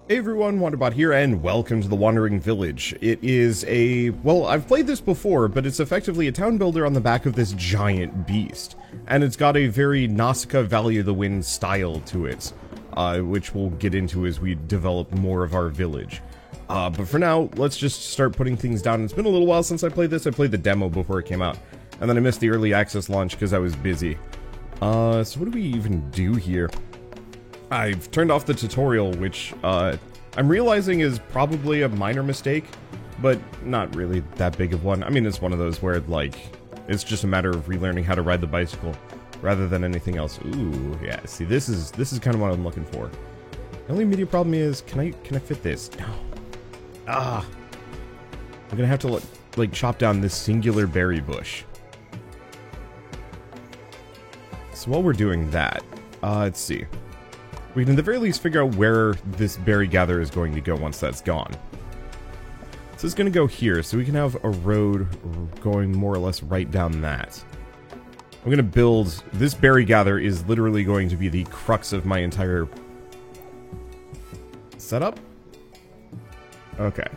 Hey everyone, Wanderbot here, and welcome to the Wandering Village. It is well, I've played this before, but it's effectively a town builder on the back of this giant beast. And it's got a very Nausicaa Valley of the Wind style to it, which we'll get into as we develop more of our village. But for now, let's just start putting things down. It's been a little while since I played this. I played the demo before it came out, and then I missed the early access launch because I was busy. So what do we even do here? I've turned off the tutorial, which, I'm realizing is probably a minor mistake, but not really that big of one. I mean, it's one of those where, like, it's just a matter of relearning how to ride the bicycle, rather than anything else. Ooh, yeah, see, this is kind of what I'm looking for. The only immediate problem is, can I fit this? No. Ah. I'm gonna have to, like, chop down this singular berry bush. So while we're doing that, let's see. We can at the very least figure out where this berry gather is going to go once that's gone. So it's going to go here, so we can have a road going more or less right down that. I'm going to build... This berry gather is literally going to be the crux of my entire setup. Okay.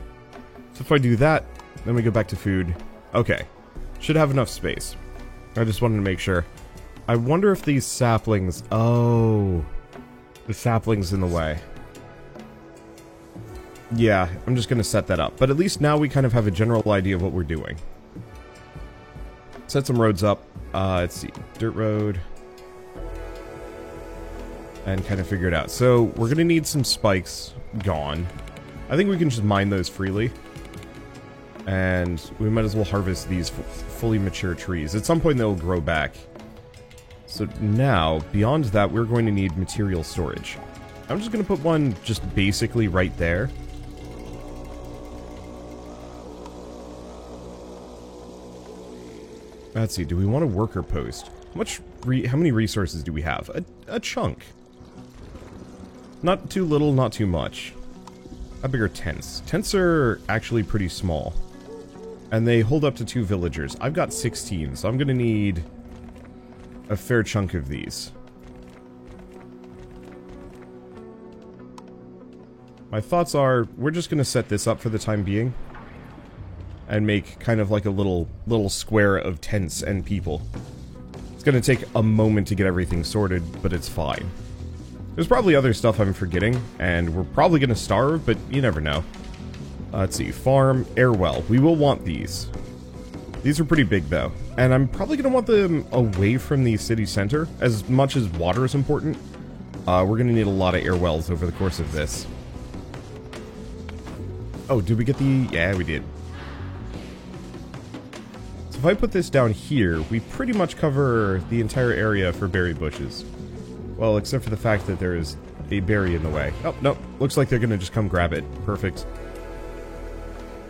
So if I do that, then we go back to food. Okay. Should have enough space. I just wanted to make sure. I wonder if these saplings... Oh... The sapling's in the way. Yeah, I'm just gonna set that up. But at least now we kind of have a general idea of what we're doing. Set some roads up. Let's see. Dirt road. And kind of figure it out. So, we're gonna need some spikes gone. I think we can just mine those freely. And we might as well harvest these fully mature trees. At some point they'll grow back. So now, beyond that, we're going to need material storage. I'm just going to put one just basically right there. Let's see, do we want a worker post? How many resources do we have? A chunk. Not too little, not too much. How big are tents? Tents are actually pretty small. And they hold up to 2 villagers. I've got 16, so I'm going to need... a fair chunk of these. My thoughts are, we're just gonna set this up for the time being. And make kind of like a little square of tents and people. It's gonna take a moment to get everything sorted, but it's fine. There's probably other stuff I'm forgetting, and we're probably gonna starve, but you never know. Let's see, farm, air well. We will want these. These are pretty big, though. And I'm probably going to want them away from the city center, as much as water is important. We're going to need a lot of air wells over the course of this. Oh, did we get the... Yeah, we did. So if I put this down here, we pretty much cover the entire area for berry bushes. Well, except for the fact that there is a berry in the way. Oh, no. Looks like they're going to just come grab it. Perfect.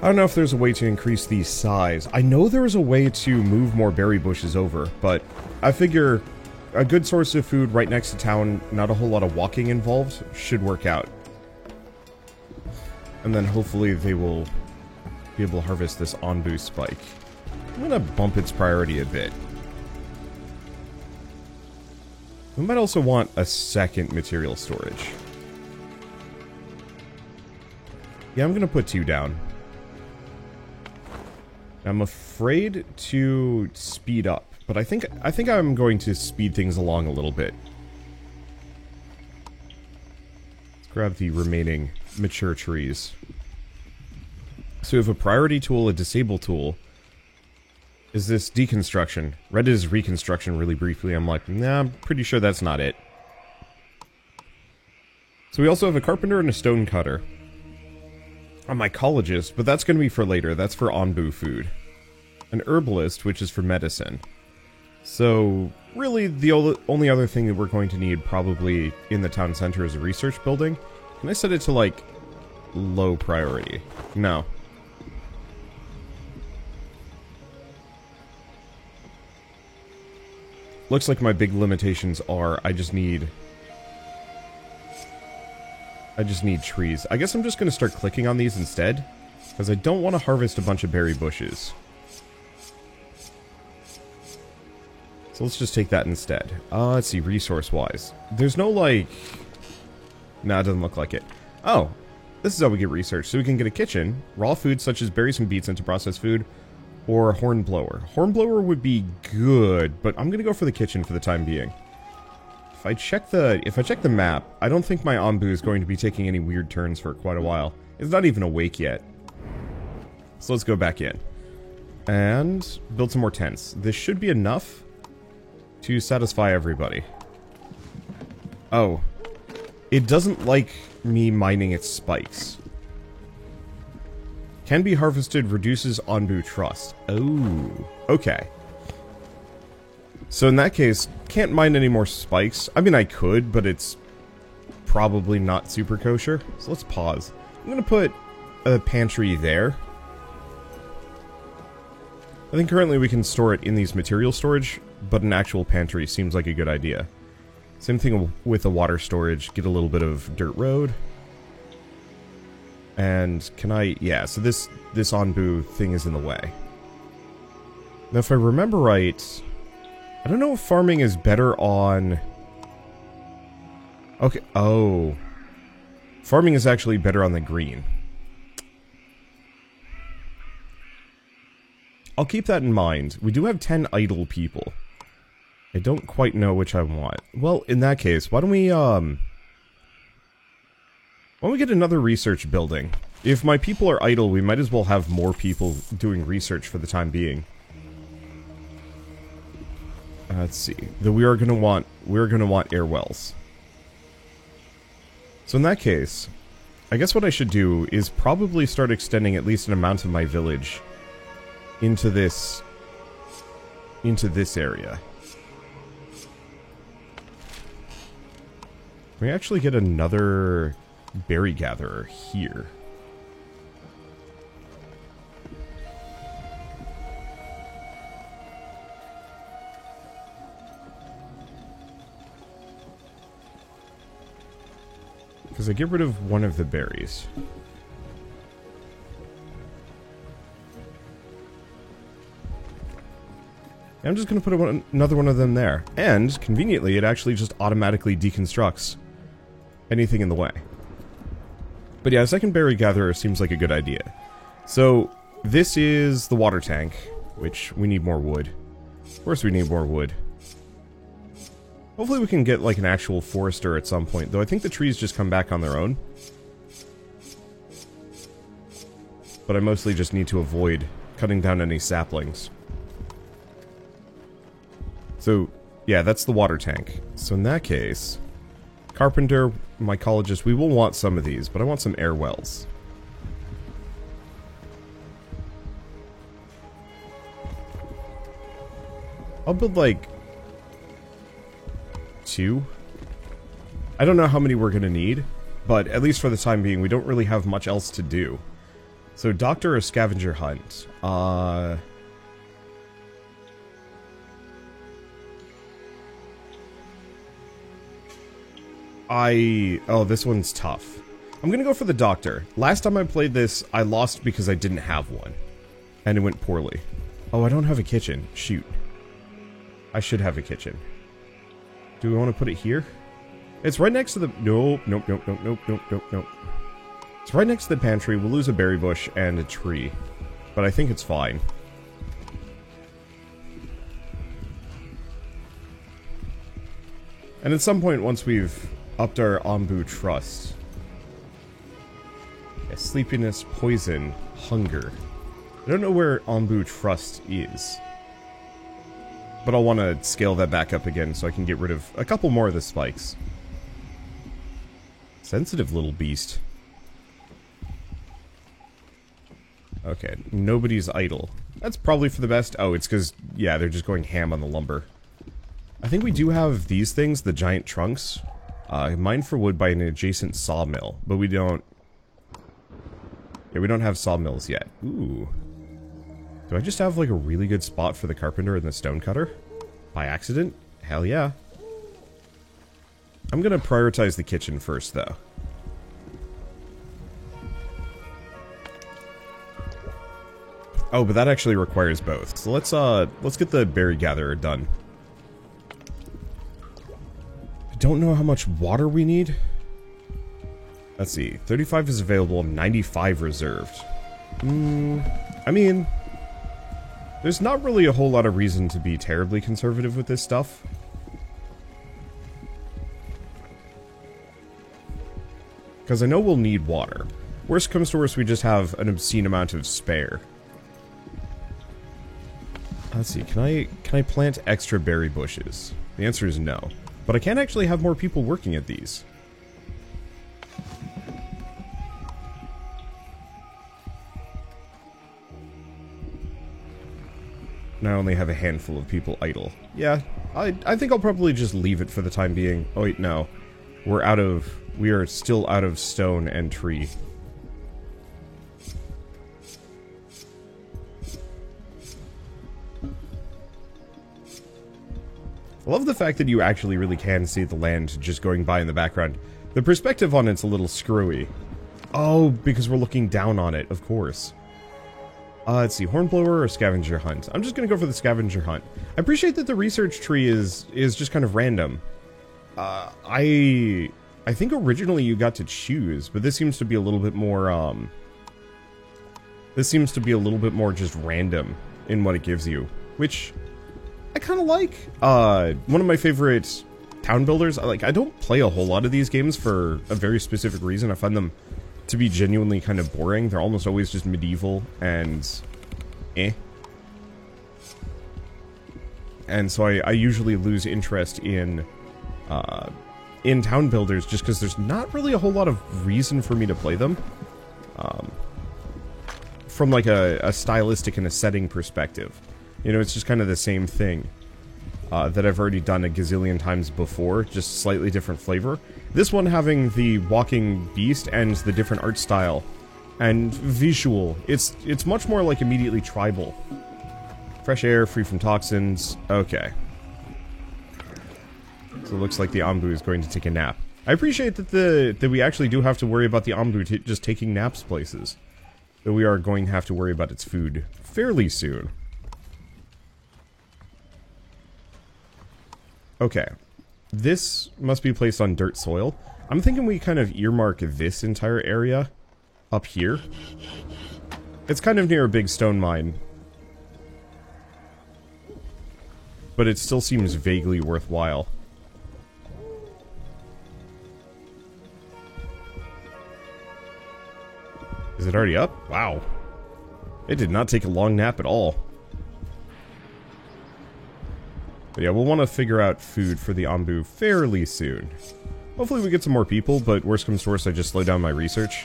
I don't know if there's a way to increase the size. I know there is a way to move more berry bushes over, but I figure a good source of food right next to town, not a whole lot of walking involved, should work out. And then hopefully they will be able to harvest this Onbu spike. I'm gonna bump its priority a bit. We might also want a second material storage. Yeah, I'm gonna put 2 down. I'm afraid to speed up, but I think I'm going to speed things along a little bit. Let's grab the remaining mature trees. So we have a priority tool, a disable tool. Is this deconstruction? Read it as reconstruction really briefly. I'm like, nah, I'm pretty sure that's not it. So we also have a carpenter and a stone cutter. A mycologist, but that's going to be for later. That's for Onbu food. An herbalist, which is for medicine. So, really, the only other thing that we're going to need probably in the town center is a research building. Can I set it to, like, low priority? No. Looks like my big limitations are I just need trees. I guess I'm just going to start clicking on these instead, because I don't want to harvest a bunch of berry bushes. So let's just take that instead. Let's see, resource-wise. There's no, like... Nah, it doesn't look like it. Oh, this is how we get research. So we can get a kitchen, raw food such as berries and beets into processed food, or a hornblower. Hornblower would be good, but I'm gonna go for the kitchen for the time being. If I check the map, I don't think my Ombu is going to be taking any weird turns for quite a while. It's not even awake yet. So let's go back in. And build some more tents. This should be enough to satisfy everybody. Oh. It doesn't like me mining its spikes. Can be harvested, reduces Onbu trust. Oh, okay. So in that case, can't mine any more spikes. I mean, I could, but it's probably not super kosher. So let's pause. I'm gonna put a pantry there. I think currently we can store it in these material storage, but an actual pantry seems like a good idea. Same thing with the water storage. Get a little bit of dirt road. And can I... yeah, so this Onbu thing is in the way. Now, if I remember right... I don't know if farming is better on... okay, oh. Farming is actually better on the green. I'll keep that in mind. We do have 10 idle people. I don't quite know which I want. Well, in that case, why don't we get another research building? If my people are idle, we might as well have more people doing research for the time being. Let's see. We're gonna want air wells. So in that case, I guess what I should do is probably start extending at least an amount of my village into this area. We actually get another berry gatherer here. Because I get rid of one of the berries. I'm just going to put another one of them there. And, conveniently, it actually just automatically deconstructs anything in the way. But yeah, a second berry gatherer seems like a good idea. So, this is the water tank, which we need more wood. Of course we need more wood. Hopefully we can get like an actual forester at some point, though I think the trees just come back on their own. But I mostly just need to avoid cutting down any saplings. So, yeah, that's the water tank. So in that case, carpenter, mycologist, we will want some of these, but I want some air wells. I'll build like 2. I don't know how many we're gonna need, but at least for the time being, we don't really have much else to do. So, doctor or scavenger hunt? Oh, this one's tough. I'm gonna go for the doctor. Last time I played this, I lost because I didn't have one. And it went poorly. Oh, I don't have a kitchen. Shoot. I should have a kitchen. Do we want to put it here? It's right next to the... Nope. It's right next to the pantry. We'll lose a berry bush and a tree. But I think it's fine. And at some point, once we've upped our Ombu trust... yeah, sleepiness, poison, hunger. I don't know where Ombu trust is. But I'll want to scale that back up again so I can get rid of a couple more of the spikes. Sensitive little beast. Okay, nobody's idle. That's probably for the best. Oh, it's because, yeah, they're just going ham on the lumber. I think we do have these things, the giant trunks. Mined for wood by an adjacent sawmill, but we don't... yeah, we don't have sawmills yet. Ooh. Do I just have, like, a really good spot for the carpenter and the stonecutter? By accident? Hell yeah. I'm gonna prioritize the kitchen first, though. Oh, but that actually requires both. So let's get the berry gatherer done. I don't know how much water we need. Let's see. 35 is available, 95 reserved. I mean, there's not really a whole lot of reason to be terribly conservative with this stuff. Because I know we'll need water. Worst comes to worst, we just have an obscene amount of spare. Let's see, can I plant extra berry bushes? The answer is no. But I can actually have more people working at these. And I only have a handful of people idle. Yeah, I think I'll probably just leave it for the time being. Oh wait, no. We are still out of stone and tree. I love the fact that you actually really can see the land just going by in the background. The perspective on it's a little screwy. Oh, because we're looking down on it, of course. Let's see, Hornblower or Scavenger Hunt? I'm just gonna go for the Scavenger Hunt. I appreciate that the research tree is just kind of random. I think originally you got to choose, but this seems to be a little bit more, this seems to be a little bit more just random in what it gives you, which I kind of like. One of my favorite town builders, I don't play a whole lot of these games for a very specific reason. I find them to be genuinely kind of boring. They're almost always just medieval and eh. And so I usually lose interest in town builders just because there's not really a whole lot of reason for me to play them. From like a stylistic and a setting perspective. You know, it's just kind of the same thing that I've already done a gazillion times before, just slightly different flavor. This one having the walking beast and the different art style and visual. It's much more like immediately tribal. Fresh air, free from toxins. Okay. So it looks like the Ombu is going to take a nap. I appreciate that we actually do have to worry about the Ombu just taking naps places. That we are going to have to worry about its food fairly soon. Okay. This must be placed on dirt soil. I'm thinking we kind of earmark this entire area up here. It's kind of near a big stone mine. But it still seems vaguely worthwhile. Is it already up? Wow. It did not take a long nap at all. But yeah, we'll want to figure out food for the Ombu fairly soon. Hopefully we get some more people, but worst comes to worst, I just slow down my research.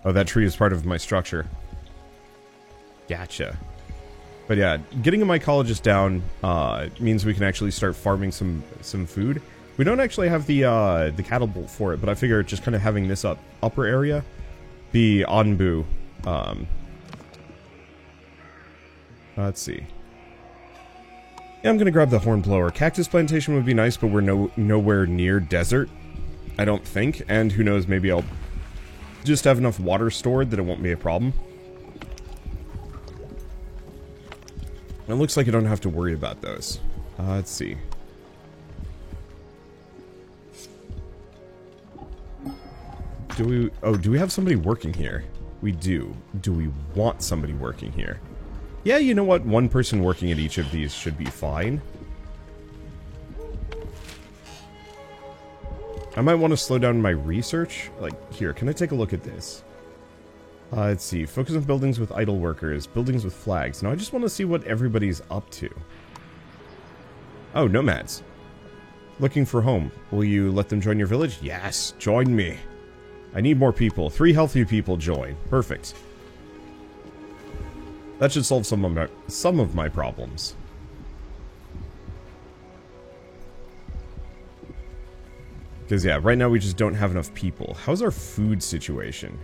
Oh, that tree is part of my structure. Gotcha. But yeah, getting a mycologist down means we can actually start farming some food. We don't actually have the cattle bolt for it, but I figure just kind of having this upper area be Onbu. Let's see. Yeah, I'm gonna grab the Hornblower. Cactus plantation would be nice, but we're nowhere near desert, I don't think. And who knows, maybe I'll just have enough water stored that it won't be a problem. It looks like I don't have to worry about those. Let's see. Do we have somebody working here? We do. Do we want somebody working here? Yeah, you know what? One person working at each of these should be fine. I might want to slow down my research. Like, here, can I take a look at this? Let's see. Focus on buildings with idle workers. Buildings with flags. Now, I just want to see what everybody's up to. Oh, nomads. Looking for home. Will you let them join your village? Yes, join me. I need more people. 3 healthy people join. Perfect. That should solve some of my problems. Because, yeah, right now we just don't have enough people. How's our food situation?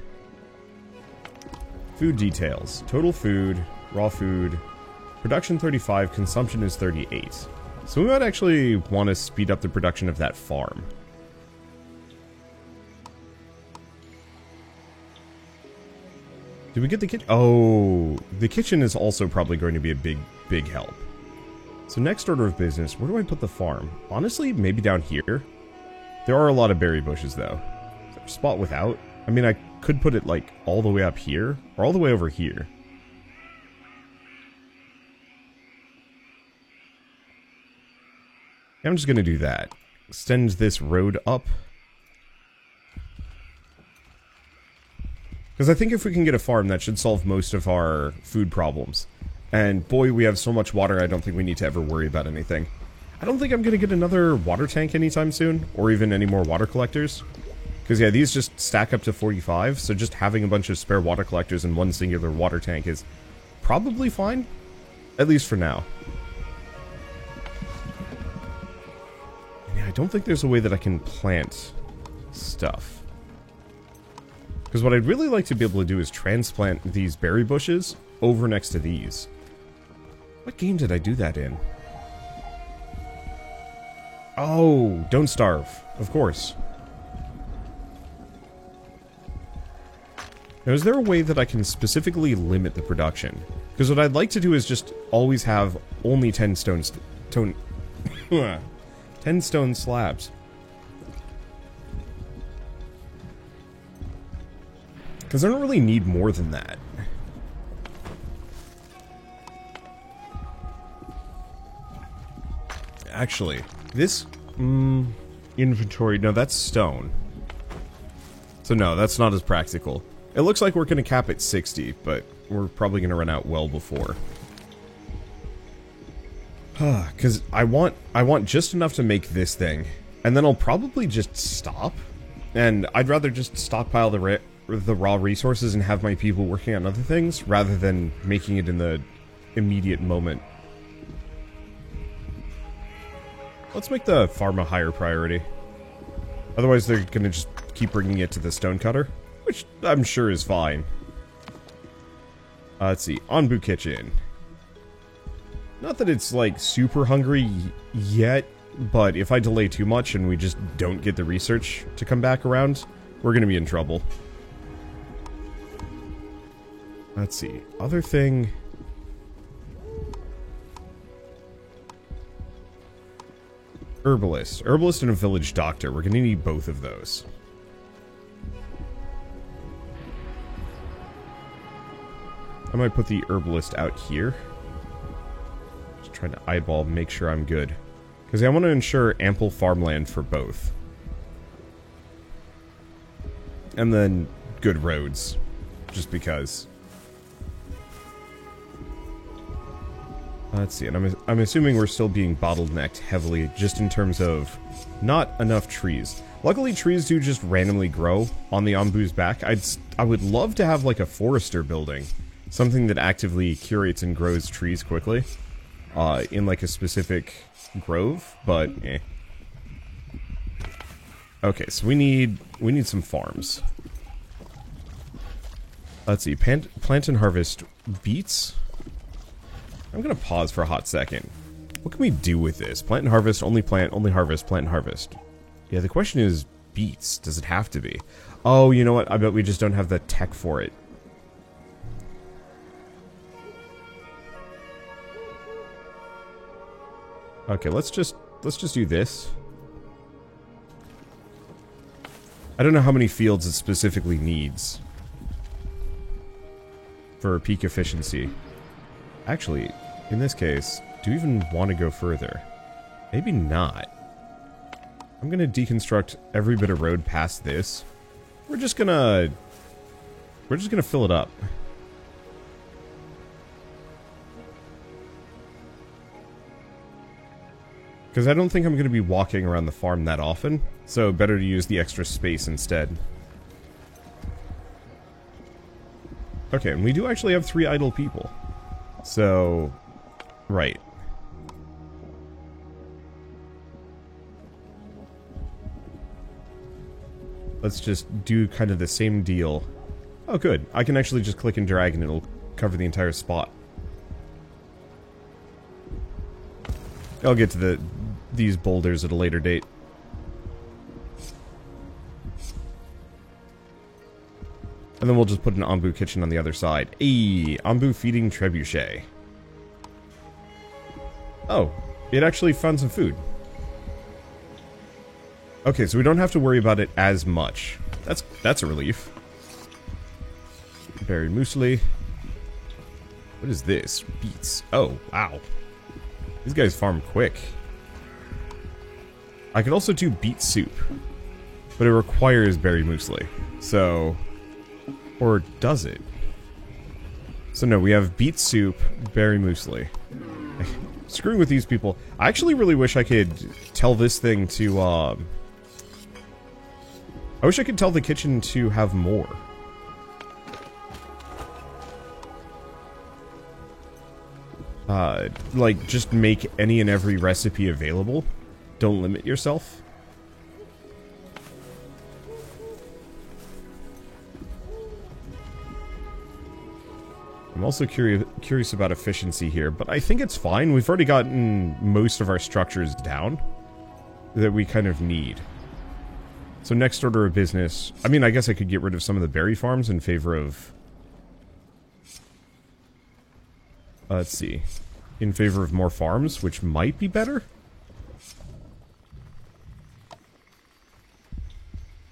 Food details. Total food, raw food, production 35, consumption is 38. So we might actually want to speed up the production of that farm. Did we get the kitchen? Oh, the kitchen is also probably going to be a big help. So next order of business, where do I put the farm? Honestly, maybe down here? There are a lot of berry bushes, though. Is there a spot without? I mean, I could put it, like, all the way up here, or all the way over here. I'm just gonna do that. Extend this road up. Because I think if we can get a farm, that should solve most of our food problems. And boy, we have so much water, I don't think we need to ever worry about anything. I don't think I'm going to get another water tank anytime soon, or even any more water collectors. Because yeah, these just stack up to 45, so just having a bunch of spare water collectors in one singular water tank is probably fine. At least for now. Yeah, I don't think there's a way that I can plant stuff. Because what I'd really like to be able to do is transplant these berry bushes over next to these. What game did I do that in? Oh, Don't Starve. Of course. Now, is there a way that I can specifically limit the production? Because what I'd like to do is just always have only 10 stone 10 stone slabs. Because I don't really need more than that. Actually, this inventory, no, that's stone. So no, that's not as practical. It looks like we're going to cap at 60, but we're probably going to run out well before. Because I want just enough to make this thing, and then I'll probably just stop. And I'd rather just stockpile the raw resources and have my people working on other things, rather than making it in the immediate moment. Let's make the farm a higher priority. Otherwise they're gonna just keep bringing it to the stonecutter, which I'm sure is fine. Let's see, Anbu Kitchen. Not that it's, like, super hungry yet, but if I delay too much and we just don't get the research to come back around, we're gonna be in trouble. Let's see, other thing... Herbalist. Herbalist and a village doctor. We're gonna need both of those. I might put the herbalist out here. Just trying to eyeball, make sure I'm good. Because I want to ensure ample farmland for both. And then good roads. Just because. Let's see, and I'm assuming we're still being bottlenecked heavily just in terms of not enough trees. Luckily, trees do just randomly grow on the Anbu's back. I would love to have, like, a forester building. Something that actively curates and grows trees quickly. In, like, a specific grove, but eh. Okay, so we need some farms. Let's see, plant and harvest beets. I'm gonna pause for a hot second. What can we do with this? Plant and harvest, only harvest, plant and harvest. Yeah, the question is beets. Does it have to be? Oh, you know what? I bet we just don't have the tech for it. Okay, let's just do this. I don't know how many fields it specifically needs for peak efficiency. Actually, in this case, do we even want to go further? Maybe not. I'm gonna deconstruct every bit of road past this. We're just gonna fill it up. Because I don't think I'm gonna be walking around the farm that often, so better to use the extra space instead. Okay, and we do actually have 3 idle people. So, right. Let's just do kind of the same deal. Oh, good. I can actually just click and drag and it'll cover the entire spot. I'll get to these boulders at a later date. And then we'll just put an Anbu kitchen on the other side. Ayy, Anbu feeding trebuchet. Oh, it actually found some food. Okay, so we don't have to worry about it as much. That's a relief. Berry muesli. What is this? Beets. Oh, wow. These guys farm quick. I could also do beet soup, but it requires berry muesli. So, or does it? So no, we have beet soup, berry muesli. Screwing with these people. I actually really wish I could tell this thing to, I wish I could tell the kitchen to have more. Like, just make any and every recipe available. Don't limit yourself. I'm also curious about efficiency here, but I think it's fine. We've already gotten most of our structures down that we kind of need. So next order of business, I mean, I guess I could get rid of some of the berry farms in favor of... let's see. In favor of more farms, which might be better?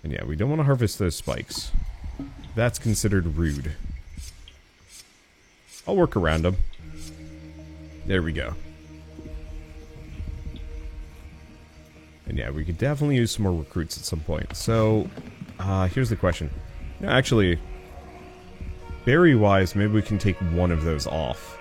And yeah, we don't want to harvest those spikes. That's considered rude. I'll work around them. There we go. And yeah, we could definitely use some more recruits at some point. So, here's the question. No, actually, berry-wise, maybe we can take one of those off.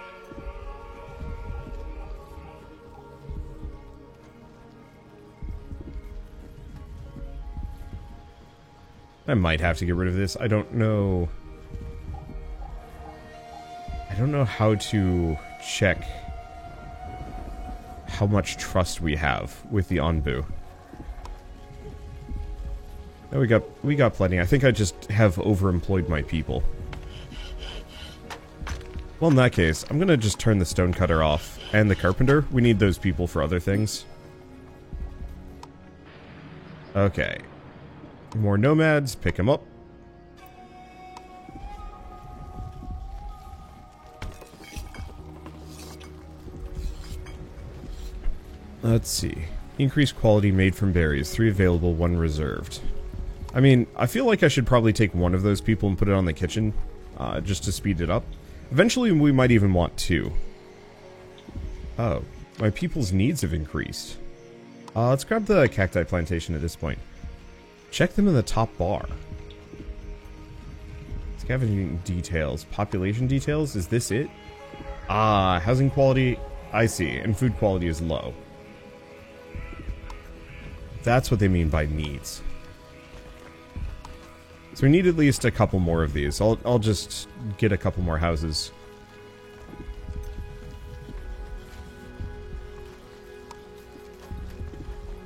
I might have to get rid of this. I don't know. I don't know how to check how much trust we have with the Anbu. No, we got plenty. I think I just have overemployed my people. Well, in that case, I'm gonna just turn the stonecutter off and the carpenter. We need those people for other things. Okay. More nomads, pick them up. Let's see. Increased quality made from berries. 3 available, 1 reserved. I mean, I feel like I should probably take one of those people and put it on the kitchen, just to speed it up. Eventually, we might even want 2. Oh, my people's needs have increased. Let's grab the cacti plantation at this point. Check them in the top bar. Scavenging details. Population details? Is this it? Ah, housing quality. I see. And food quality is low. That's what they mean by needs. So we need at least a couple more of these. I'll just get a couple more houses.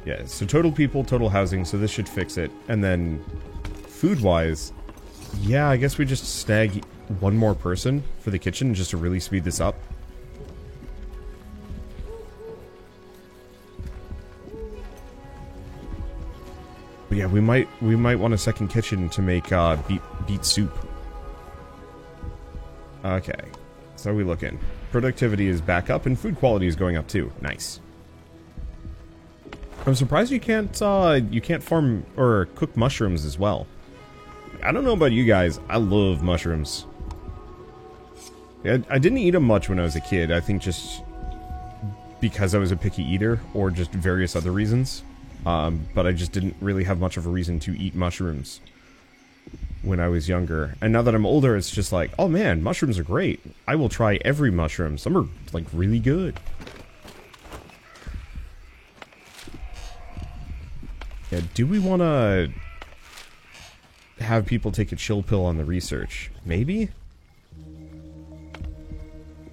Yeah, so total people, total housing, so this should fix it. And then, food-wise, yeah, I guess we just snag one more person for the kitchen just to really speed this up. But yeah, we might want a second kitchen to make beet soup. Okay, so we looking. Productivity is back up and food quality is going up too. Nice. I'm surprised you can't farm or cook mushrooms as well. I don't know about you guys, I love mushrooms. I didn't eat them much when I was a kid. I think just because I was a picky eater or just various other reasons. But I just didn't really have much of a reason to eat mushrooms when I was younger. And now that I'm older, it's just like, oh man, mushrooms are great. I will try every mushroom. Some are, like, really good. Yeah, do we want to have people take a chill pill on the research? Maybe?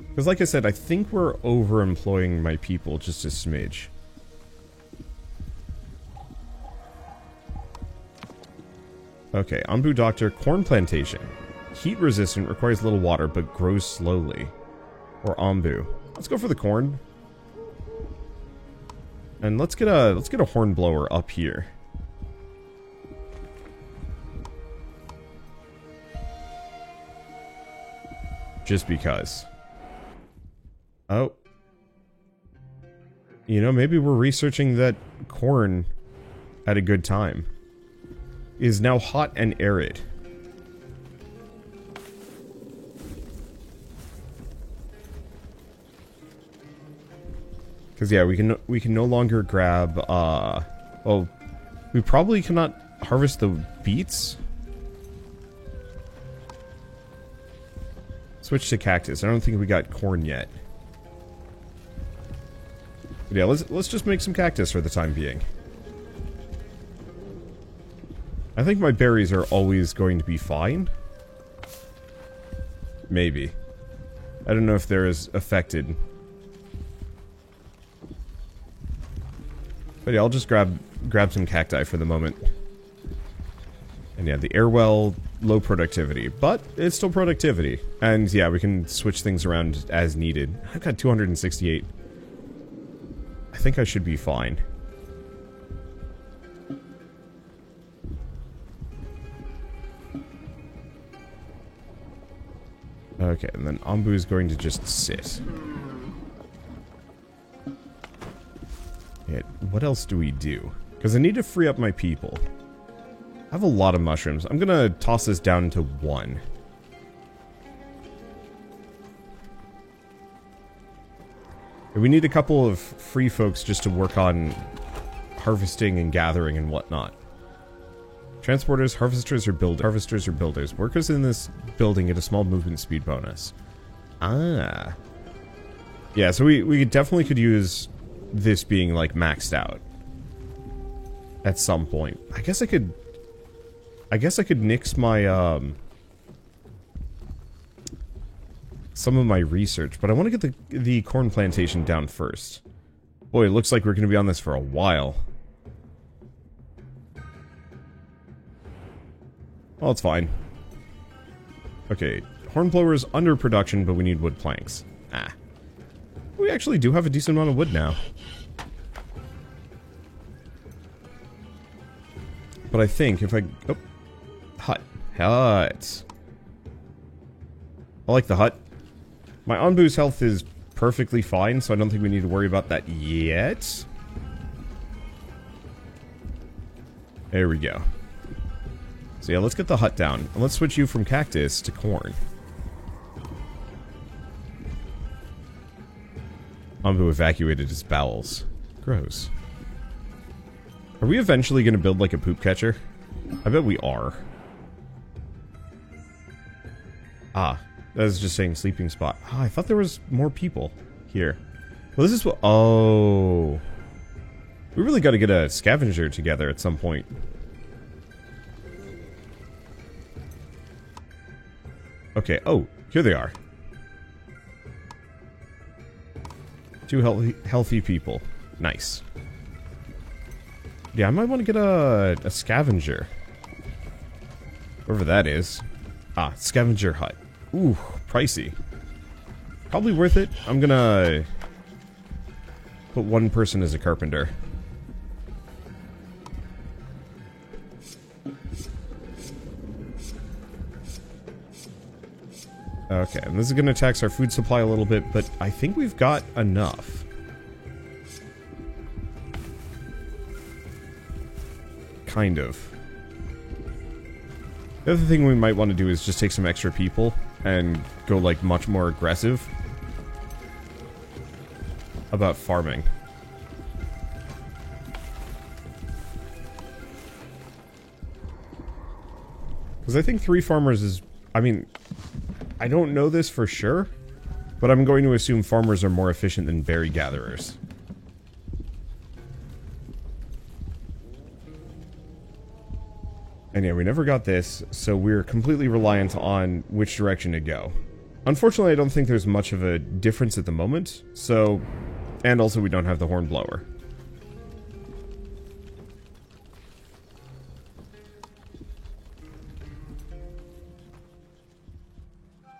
Because like I said, I think we're overemploying my people just a smidge. Okay, Anbu Doctor, corn plantation. Heat resistant, requires little water, but grows slowly. Or Anbu. Let's go for the corn. And let's get a horn blower up here. Just because. Oh. You know, maybe we're researching that corn at a good time. It is now hot and arid. Because, yeah, we can no longer grab, well, we probably cannot harvest the beets. Switch to cactus. I don't think we got corn yet. But yeah, let's just make some cactus for the time being. I think my berries are always going to be fine. Maybe. I don't know if they're as affected. But yeah, I'll just grab some cacti for the moment. And yeah, the air well, low productivity. But it's still productivity. And yeah, we can switch things around as needed. I've got 268. I think I should be fine. Okay, and then Ambu is going to just sit. Yeah, what else do we do? Because I need to free up my people. I have a lot of mushrooms. I'm gonna toss this down to 1. And we need a couple of free folks just to work on harvesting and gathering and whatnot. Transporters, harvesters, or builders. Harvesters or builders. Workers in this building get a small movement speed bonus. Ah. Yeah, so we definitely could use this being, like, maxed out. At some point. I guess I could nix my, some of my research, but I want to get the corn plantation down first. Boy, it looks like we're going to be on this for a while. Well, it's fine. Okay, hornblower's under production, but we need wood planks. Ah. We actually do have a decent amount of wood now. But I think if I... Oh. Hut. Hut. I like the hut. My Anbu's health is perfectly fine, so I don't think we need to worry about that yet. There we go. So yeah, let's get the hut down. And let's switch you from cactus to corn. Anbu evacuated his bowels. Gross. Are we eventually going to build like a poop catcher? I bet we are. Ah, that was just saying sleeping spot. Ah, I thought there was more people here. Well, this is what... Oh. We really got to get a scavenger together at some point. Okay, oh, here they are. 2 healthy people. Nice. Yeah, I might want to get a scavenger. Wherever that is. Ah, scavenger hut. Ooh, pricey. Probably worth it. I'm gonna put 1 person as a carpenter. Okay, and this is gonna tax our food supply a little bit, but I think we've got enough. Kind of. The other thing we might want to do is just take some extra people and go, like, much more aggressive about farming. Because I think 3 farmers is... I mean, I don't know this for sure, but I'm going to assume farmers are more efficient than berry gatherers. And yeah, we never got this, so we're completely reliant on which direction to go. Unfortunately, I don't think there's much of a difference at the moment, so... And also, we don't have the hornblower.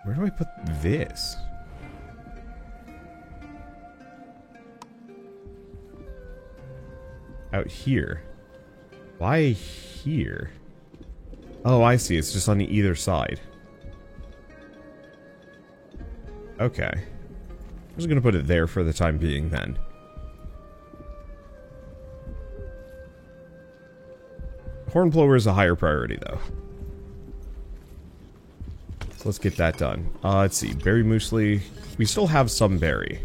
Where do I put this? Out here. Why here? Oh, I see. It's just on either side. Okay. I'm just gonna put it there for the time being, then. Hornblower is a higher priority, though. So let's get that done. Let's see. Berry muesli. We still have some berry.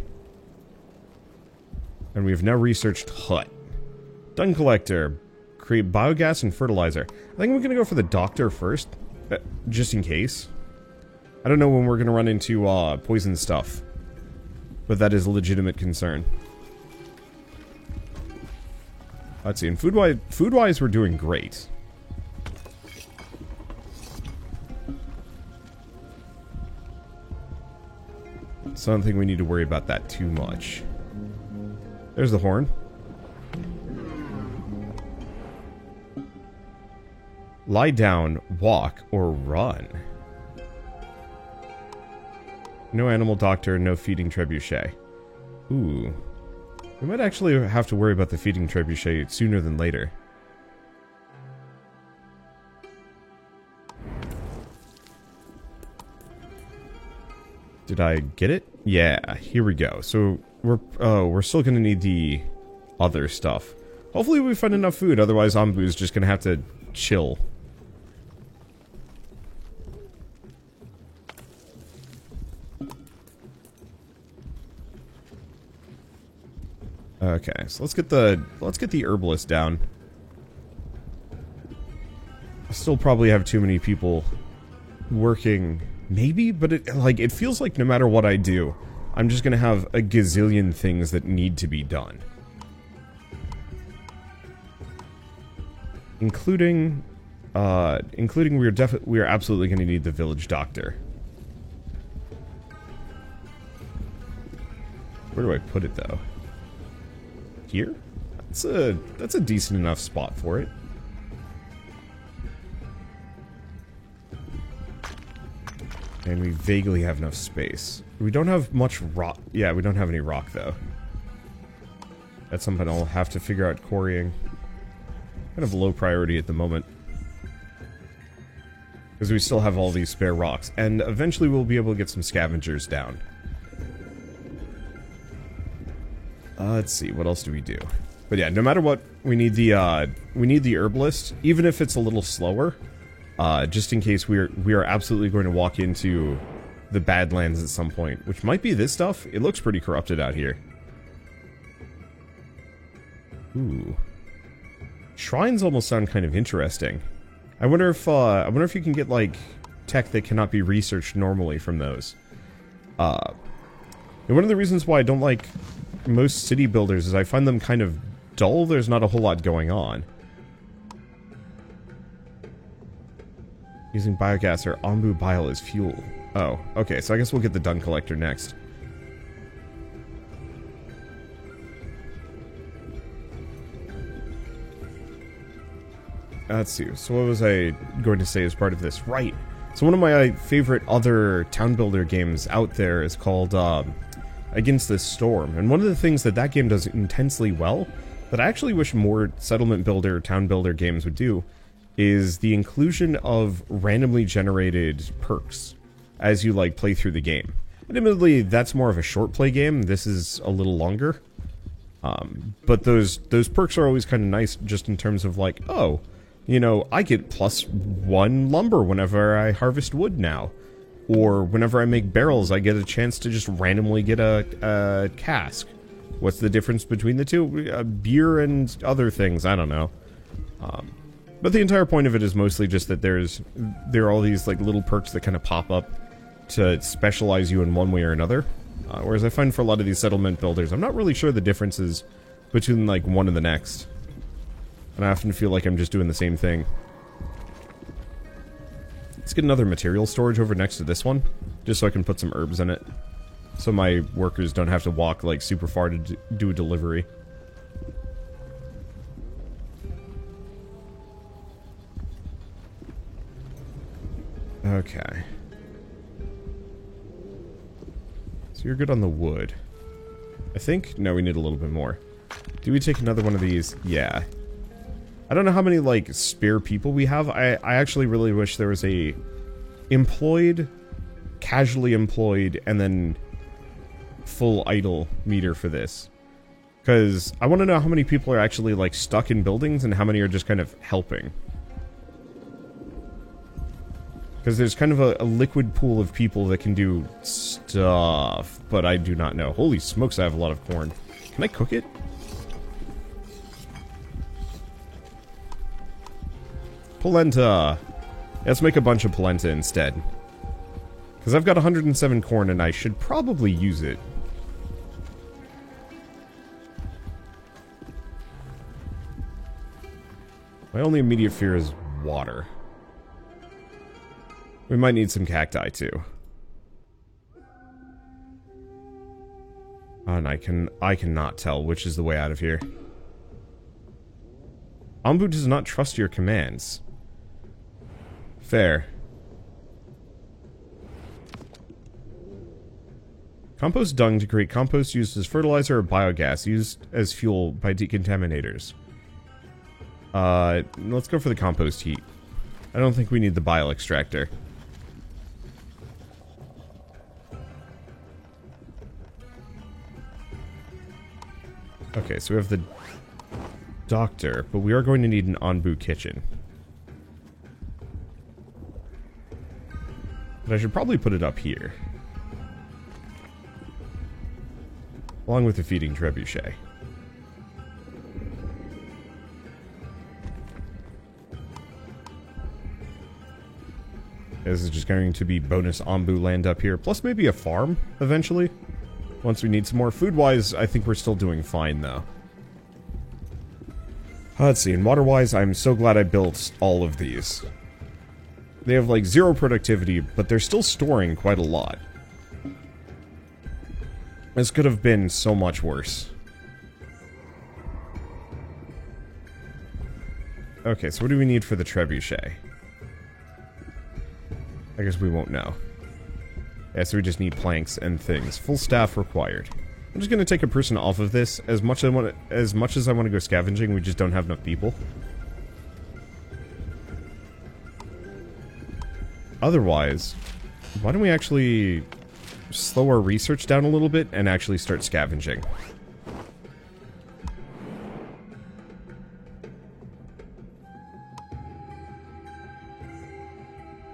And we've now researched hut. Dung collector. Create biogas and fertilizer. I think we're going to go for the doctor first. Just in case. I don't know when we're going to run into poison stuff. But that is a legitimate concern. Let's see. And food-wise, we're doing great. So I don't think we need to worry about that too much. There's the horn. Lie down, walk, or run. No animal doctor, no feeding trebuchet. Ooh. We might actually have to worry about the feeding trebuchet sooner than later. Did I get it? Yeah, here we go. So we're still gonna need the other stuff. Hopefully we find enough food, otherwise Ambu's just gonna have to chill. Okay, so let's get the herbalist down. I still probably have too many people working, maybe, but it feels like no matter what I do, I'm just gonna have a gazillion things that need to be done. Including we are absolutely gonna need the village doctor. Where do I put it though? Here? That's a decent enough spot for it. And we vaguely have enough space. We don't have much rock. Yeah, we don't have any rock though. That's something I'll have to figure out quarrying. Kind of low priority at the moment. Because we still have all these spare rocks. And eventually we'll be able to get some scavengers down. Let's see, what else do we do? But yeah, no matter what, we need the herbalist, even if it's a little slower, just in case we are absolutely going to walk into the Badlands at some point, which might be this stuff. It looks pretty corrupted out here. Ooh, shrines almost sound kind of interesting. I wonder if you can get like tech that cannot be researched normally from those. And one of the reasons why I don't like most city builders is I find them kind of dull. There's not a whole lot going on. Using biogas or Ambu bile as fuel. Oh, okay, so I guess we'll get the dung collector next. Let's see, so what was I going to say as part of this? Right, so one of my favorite other town builder games out there is called Against the Storm, and one of the things that game does intensely well, that I actually wish more settlement builder, town builder games would do, is the inclusion of randomly generated perks as you like play through the game. Admittedly, that's more of a short play game. This is a little longer, but those perks are always kind of nice, just in terms of like, oh, you know, I get +1 lumber whenever I harvest wood now. Or whenever I make barrels, I get a chance to just randomly get a cask. What's the difference between the two? Beer and other things, I don't know. But the entire point of it is mostly just that there are all these like little perks that kind of pop up to specialize you in one way or another. Whereas I find for a lot of these settlement builders, I'm not really sure the differences between like one and the next. And I often feel like I'm just doing the same thing. Let's get another material storage over next to this one, just so I can put some herbs in it. So my workers don't have to walk like super far to do a delivery. Okay. So you're good on the wood. I think? No, we need a little bit more. Do we take another one of these? Yeah. I don't know how many, like, spare people we have. I actually really wish there was a employed, casually employed, and then full idle meter for this. Because I want to know how many people are actually, like, stuck in buildings and how many are just kind of helping. Because there's kind of a liquid pool of people that can do stuff, but I do not know. Holy smokes, I have a lot of corn. Can I cook it? Polenta. Let's make a bunch of polenta instead. Because I've got 107 corn and I should probably use it. My only immediate fear is water. We might need some cacti too. And I cannot tell which is the way out of here. Anbu does not trust your commands. Fair. Compost dung to create compost used as fertilizer or biogas used as fuel by decontaminators. Let's go for the compost heat. I don't think we need the bile extractor. Okay, so we have the doctor, but we are going to need an Anbu kitchen. But I should probably put it up here. Along with the feeding trebuchet. This is just going to be bonus Anbu land up here, plus maybe a farm, eventually. Once we need some more. Food-wise, I think we're still doing fine, though. Let's see, and water-wise, I'm so glad I built all of these. They have, like, 0 productivity, but they're still storing quite a lot. This could have been so much worse. Okay, so what do we need for the trebuchet? I guess we won't know. Yeah, so we just need planks and things. Full staff required. I'm just gonna take a person off of this. As much as I want to go scavenging, we just don't have enough people. Otherwise, why don't we actually slow our research down a little bit and actually start scavenging?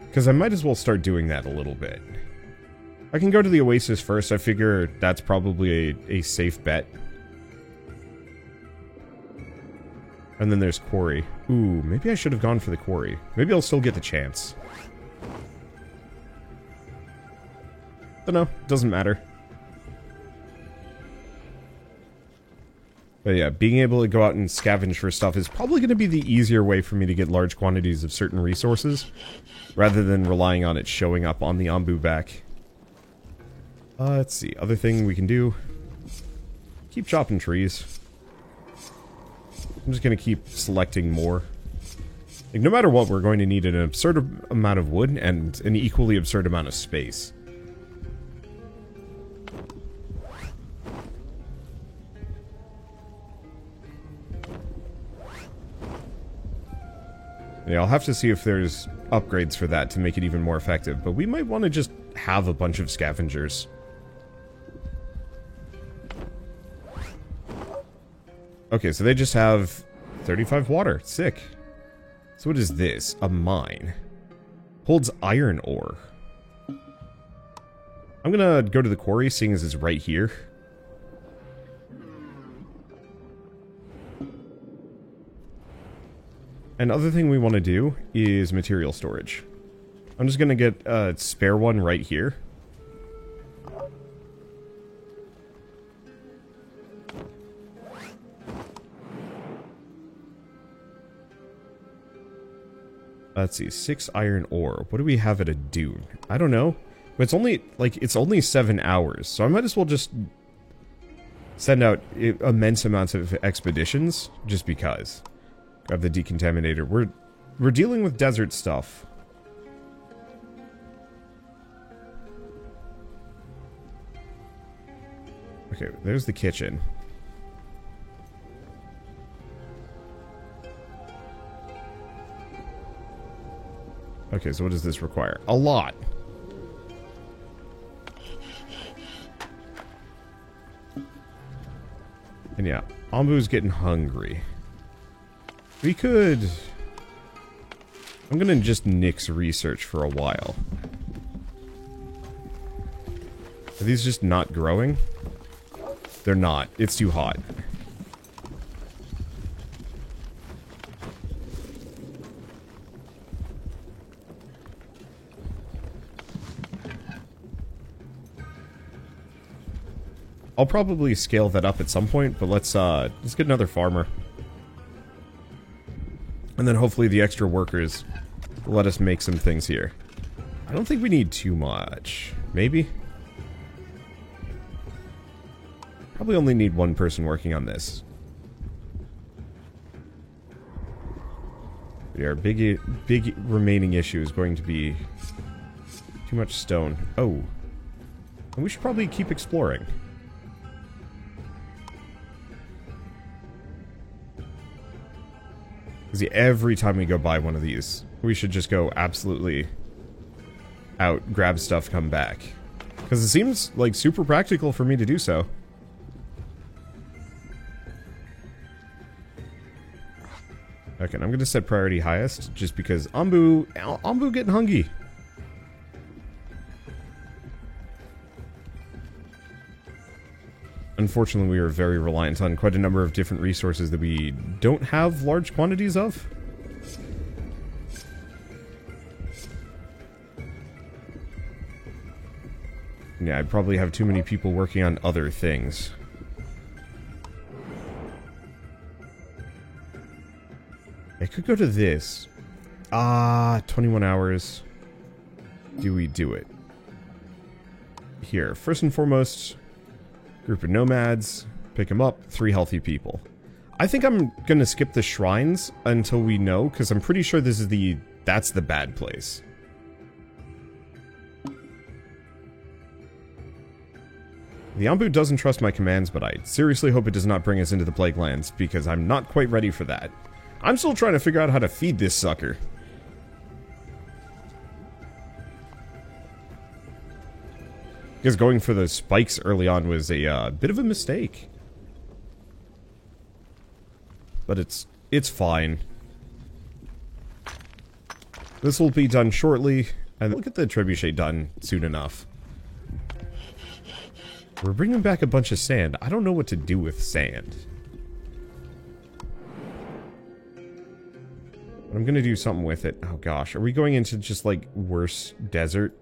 Because I might as well start doing that a little bit. I can go to the Oasis first. I figure that's probably a safe bet. And then there's Quarry. Ooh, maybe I should have gone for the Quarry. Maybe I'll still get the chance. Dunno, doesn't matter. But yeah, being able to go out and scavenge for stuff is probably going to be the easier way for me to get large quantities of certain resources, rather than relying on it showing up on the Anbu back. Let's see, other thing we can do. Keep chopping trees. I'm just going to keep selecting more. Like, no matter what, we're going to need an absurd amount of wood and an equally absurd amount of space. Yeah, I'll have to see if there's upgrades for that to make it even more effective, but we might want to just have a bunch of scavengers. Okay, so they just have 35 water. Sick. So what is this? A mine. Holds iron ore. I'm gonna go to the quarry, seeing as it's right here. Another thing we want to do is material storage. I'm just gonna get a spare one right here. Let's see, 6 iron ore. What do we have at a dune? I don't know. But it's only, like, it's only 7 hours. So I might as well just send out immense amounts of expeditions, just because. Grab the decontaminator. We're dealing with desert stuff. Okay, there's the kitchen. Okay, so what does this require? A lot. And yeah, Anbu's getting hungry. We could I'm gonna just nix research for a while. Are these just not growing? They're not. It's too hot. I'll probably scale that up at some point, but let's get another farmer. And then hopefully the extra workers will let us make some things here. I don't think we need too much. Maybe? Probably only need one person working on this. Our big remaining issue is going to be too much stone. Oh. And we should probably keep exploring. Because every time we go by one of these, we should just go absolutely out, grab stuff, come back. Because it seems like super practical for me to do so. Okay, and I'm going to set priority highest, just because Ambu getting hungry. Unfortunately, we are very reliant on quite a number of different resources that we don't have large quantities of. Yeah, I'd probably have too many people working on other things. I could go to this. 21 hours. Do we do it? Here, first and foremost, group of nomads, pick them up, 3 healthy people. I think I'm gonna skip the shrines until we know, because I'm pretty sure this is that's the bad place. The Ambu doesn't trust my commands, but I seriously hope it does not bring us into the Plague Lands, because I'm not quite ready for that. I'm still trying to figure out how to feed this sucker. Because going for the spikes early on was a bit of a mistake. But it's fine. This will be done shortly, and we'll get the trebuchet done soon enough. We're bringing back a bunch of sand. I don't know what to do with sand. I'm gonna do something with it. Oh gosh, are we going into just like worse desert?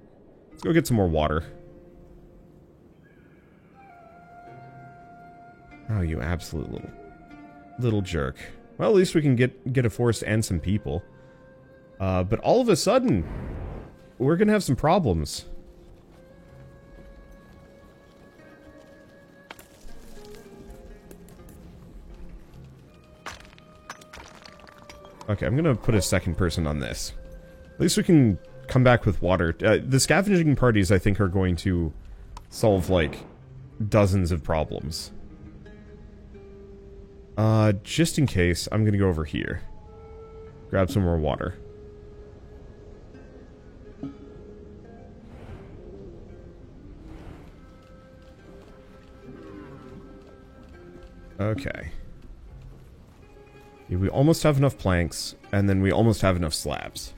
Let's go get some more water. Oh, you absolute little jerk. Well, at least we can get a forest and some people. But all of a sudden, we're gonna have some problems. Okay, I'm gonna put a second person on this. At least we can come back with water. The scavenging parties, I think, are going to solve, like, dozens of problems. Just in case, I'm gonna go over here. Grab some more water. Okay. Yeah, we almost have enough planks, and then we almost have enough slabs.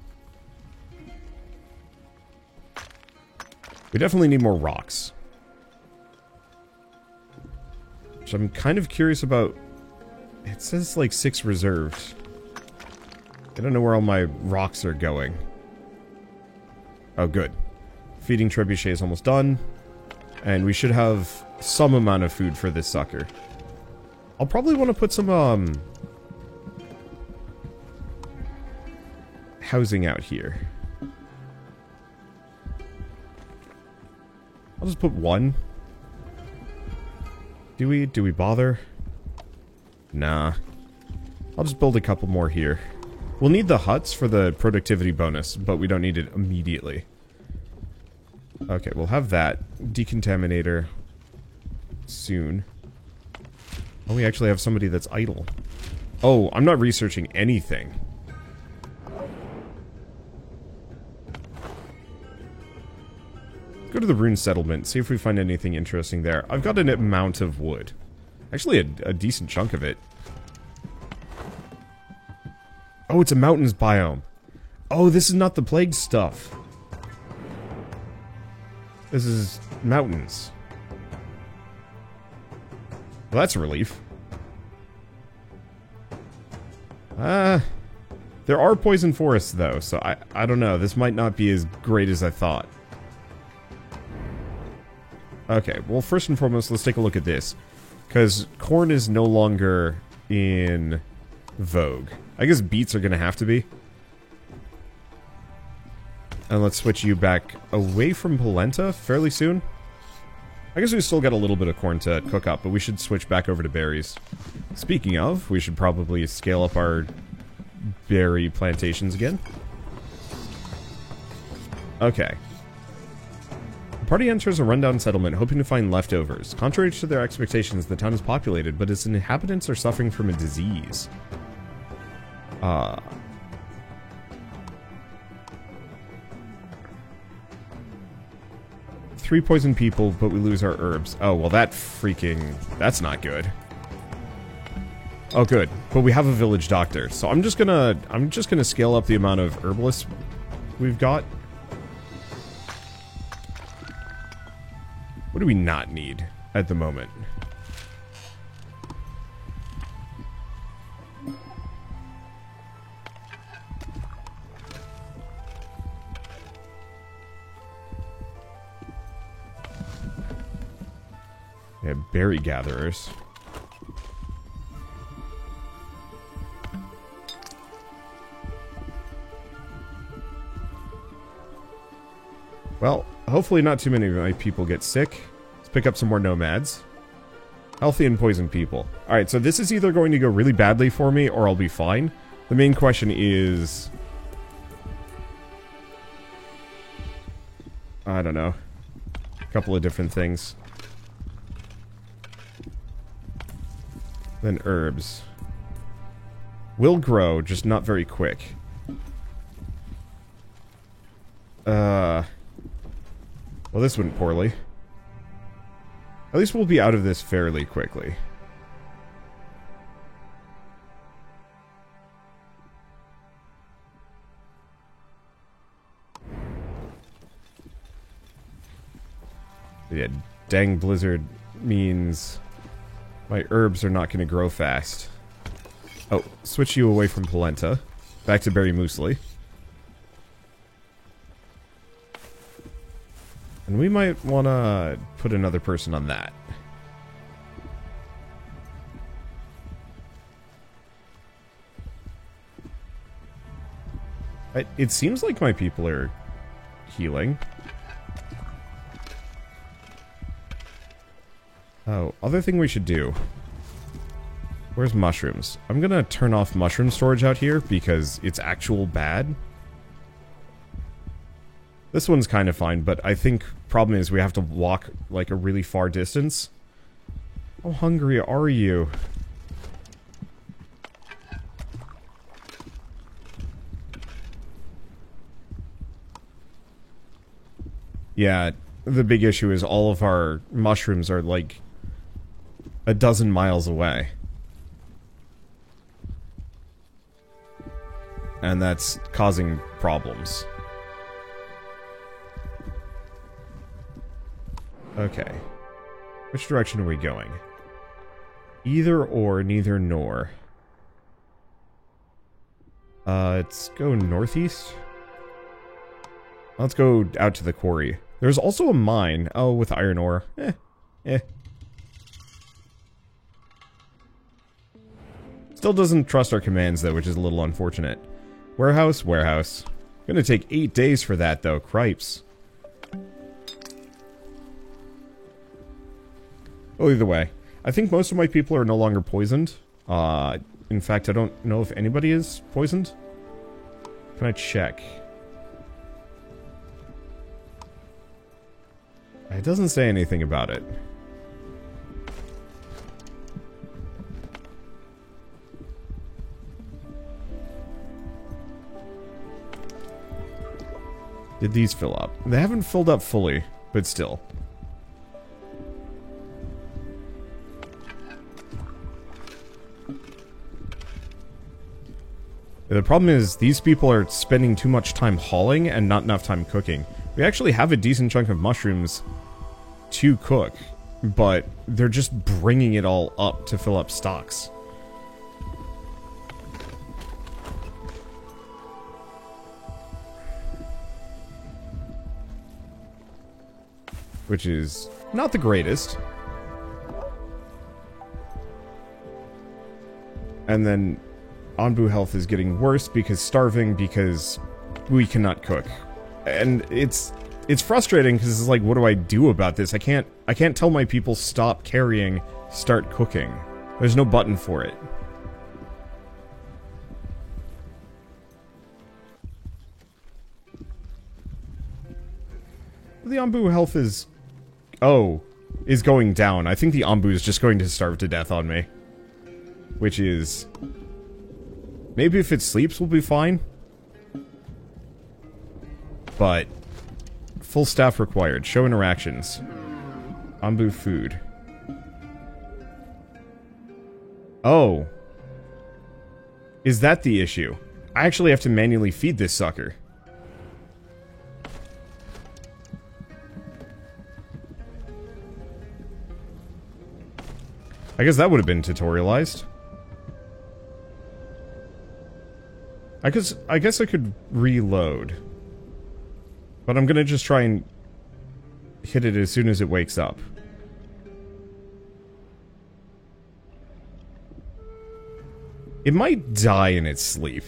We definitely need more rocks. Which I'm kind of curious about. It says like 6 reserves. I don't know where all my rocks are going. Oh, good. Feeding trebuchet is almost done. And we should have some amount of food for this sucker. I'll probably want to put some, housing out here. I'll just put 1. Do we bother? Nah. I'll just build a couple more here. We'll need the huts for the productivity bonus, but we don't need it immediately. Okay, we'll have that. Decontaminator. Soon. Oh, we actually have somebody that's idle. Oh, I'm not researching anything. Go to the Rune Settlement, see if we find anything interesting there. I've got an amount of wood. Actually, a decent chunk of it. Oh, it's a mountains biome. Oh, this is not the plague stuff. This is mountains. Well, that's a relief. There are poison forests, though, so I don't know. This might not be as great as I thought. Okay, well, first and foremost, let's take a look at this. Because corn is no longer in vogue. I guess beets are going to have to be. And let's switch you back away from polenta fairly soon. I guess we still got a little bit of corn to cook up, but we should switch back over to berries. Speaking of, we should probably scale up our berry plantations again. Okay. The party enters a rundown settlement, hoping to find leftovers. Contrary to their expectations, the town is populated, but its inhabitants are suffering from a disease. 3 poison people, but we lose our herbs. Oh, well that's not good. Oh, good. But we have a village doctor, so I'm just gonna scale up the amount of herbalists we've got. What do we not need at the moment? Yeah, berry gatherers. Well, hopefully not too many of my people get sick. Let's pick up some more nomads. Healthy and poisoned people. Alright, so this is either going to go really badly for me or I'll be fine. The main question is... I don't know. A couple of different things. Then herbs. Will grow, just not very quick. Well, this went poorly. At least we'll be out of this fairly quickly. Yeah, dang blizzard means my herbs are not going to grow fast. Oh, switch you away from polenta. Back to berry muesli. And we might want to put another person on that. It seems like my people are healing. Oh, other thing we should do. Where's mushrooms? I'm gonna turn off mushroom storage out here because it's actual bad. This one's kind of fine, but I think problem is we have to walk like a really far distance. How hungry are you? Yeah, the big issue is all of our mushrooms are like a dozen miles away. And that's causing problems. Okay. Which direction are we going? Either or, neither nor. Let's go northeast. Let's go out to the quarry. There's also a mine. Oh, with iron ore. Still doesn't trust our commands, though, which is a little unfortunate. Warehouse, warehouse. Gonna take 8 days for that, though. Cripes. Oh, either way. I think most of my people are no longer poisoned. In fact, I don't know if anybody is poisoned. Can I check? It doesn't say anything about it. Did these fill up? They haven't filled up fully, but still. The problem is, these people are spending too much time hauling and not enough time cooking. We actually have a decent chunk of mushrooms to cook, but they're just bringing it all up to fill up stocks. Which is not the greatest. And then Anbu health is getting worse because starving, because we cannot cook. And it's frustrating because it's like, what do I do about this? I can't tell my people stop carrying, start cooking. There's no button for it. The Anbu health is going down. I think the Anbu is just going to starve to death on me. Which is... maybe if it sleeps we'll be fine. But... full staff required. Show interactions. Anbu food. Oh. Is that the issue? I actually have to manually feed this sucker. I guess that would have been tutorialized. I guess I could reload. But I'm gonna just try and hit it as soon as it wakes up. It might die in its sleep.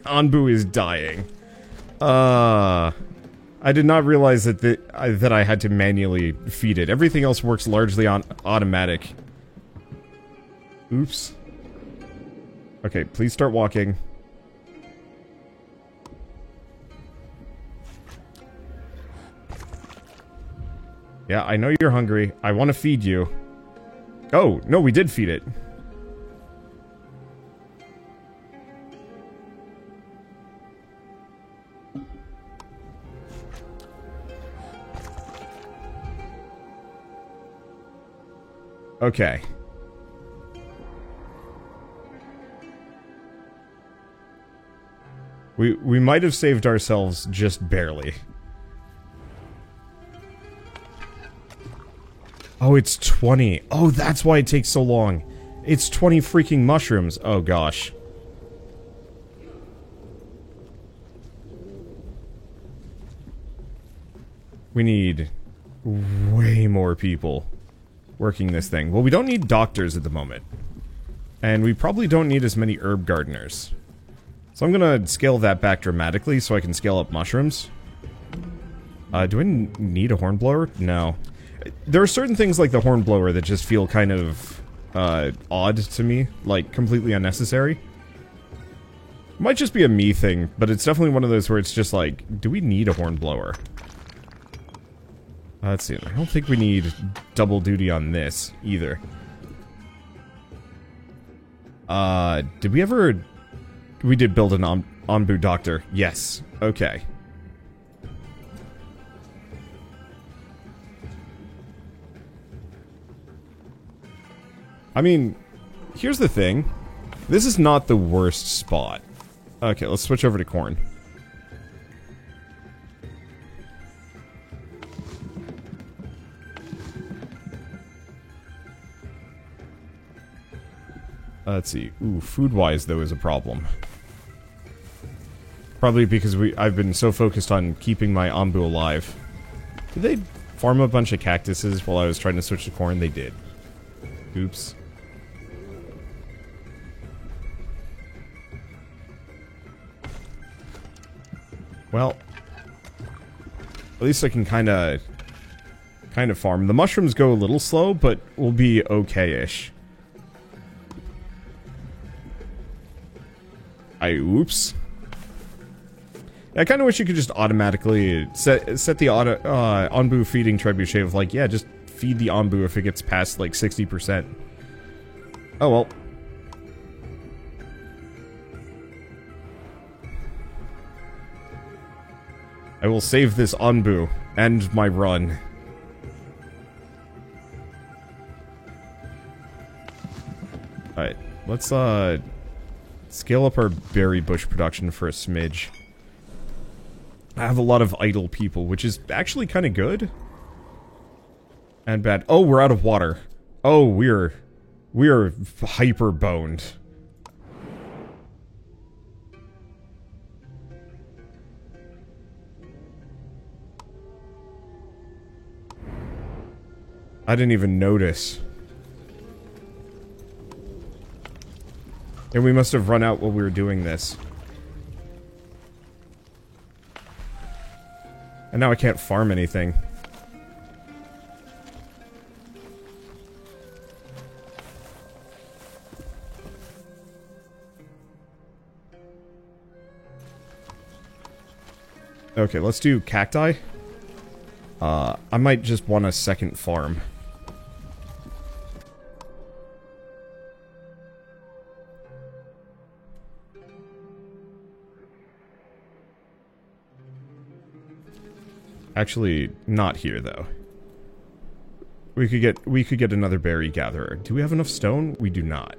Anbu is dying. I did not realize that I had to manually feed it. Everything else works largely on automatic. Oops. Okay, please start walking. Yeah, I know you're hungry. I want to feed you. Oh, no, we did feed it. Okay. We might have saved ourselves just barely. Oh, it's 20. Oh, that's why it takes so long. It's 20 freaking mushrooms. Oh, gosh. We need way more people working this thing. Well, we don't need doctors at the moment. And we probably don't need as many herb gardeners. So I'm gonna scale that back dramatically so I can scale up mushrooms. Do I need a hornblower? No. There are certain things like the hornblower that just feel kind of odd to me, like completely unnecessary. Might just be a me thing, but it's definitely one of those where it's just like, do we need a hornblower? Let's see, I don't think we need double duty on this either. Did we ever... We did build an Anbu doctor. Yes. Okay. I mean, here's the thing. This is not the worst spot. Okay, let's switch over to corn. Let's see. Ooh, food-wise, though, is a problem. Probably because I've been so focused on keeping my Anbu alive. Did they farm a bunch of cactuses while I was trying to switch to corn? They did. Oops. Well, at least I can kind of farm. The mushrooms go a little slow, but will be okay-ish. Oops. I kind of wish you could just automatically set the Anbu feeding trebuchet of like, yeah, just feed the Anbu if it gets past like 60%. Oh well. I will save this Anbu and my run. Alright, let's Scale up our berry bush production for a smidge. I have a lot of idle people, which is actually kind of good. And bad. Oh, we're out of water. Oh, we're hyper boned. I didn't even notice. And we must have run out while we were doing this. And now I can't farm anything. Okay, let's do cacti. I might just want a second farm. Actually, not here though. We could get another berry gatherer. Do we have enough stone? We do not.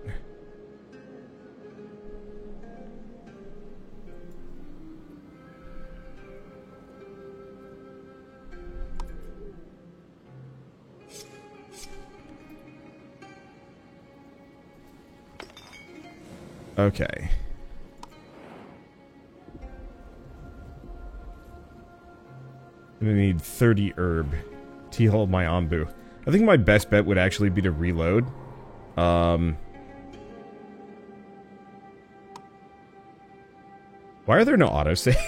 Okay. I'm gonna need 30 herb to heal my Ombu. I think my best bet would actually be to reload. Why are there no autosaves?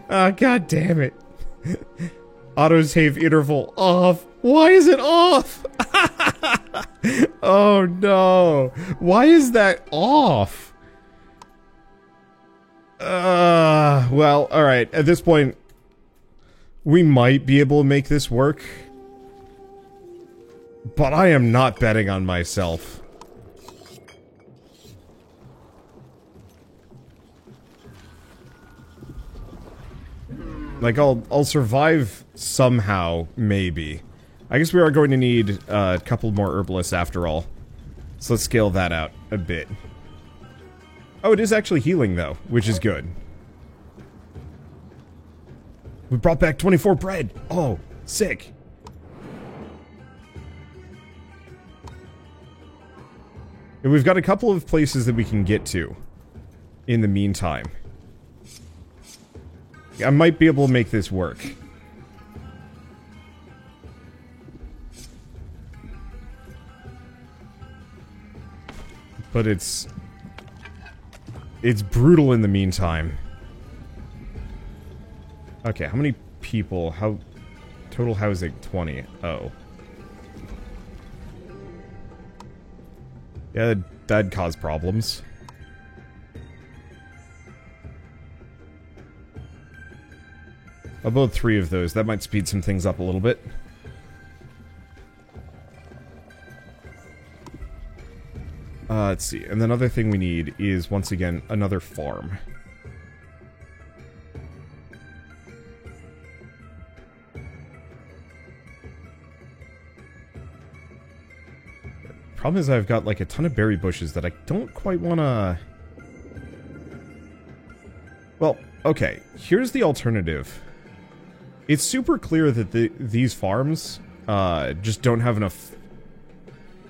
Ah, god damn it. Autosave interval off. Why is it off? Oh no. Why is that off? Well, alright. At this point, we might be able to make this work. But I am not betting on myself. Like, I'll survive somehow, maybe. I guess we are going to need a couple more herbalists after all. So let's scale that out a bit. Oh, it is actually healing, though, which is good. We brought back 24 bread! Oh, sick! And we've got a couple of places that we can get to in the meantime. I might be able to make this work. But it's brutal in the meantime. Okay, how many people? How total housing? 20. Oh. Yeah, that'd cause problems. About 3 of those. That might speed some things up a little bit. Let's see. And the other thing we need is, once again, another farm. Problem is I've got, like, a ton of berry bushes that I don't quite want to... Well, okay. Here's the alternative. It's super clear that these farms just don't have enough...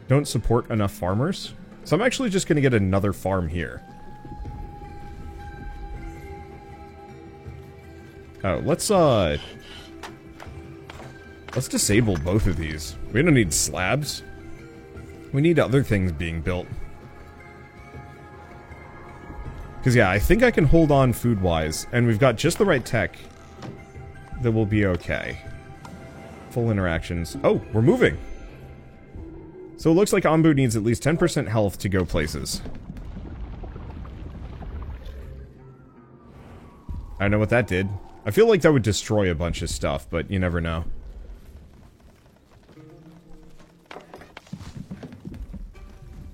don't support enough farmers. So I'm actually just going to get another farm here. Oh, let's disable both of these. We don't need slabs. We need other things being built. Because, yeah, I think I can hold on food-wise, and we've got just the right tech that will be okay. Full interactions. Oh, we're moving! So it looks like Ombu needs at least 10% health to go places. I don't know what that did. I feel like that would destroy a bunch of stuff, but you never know.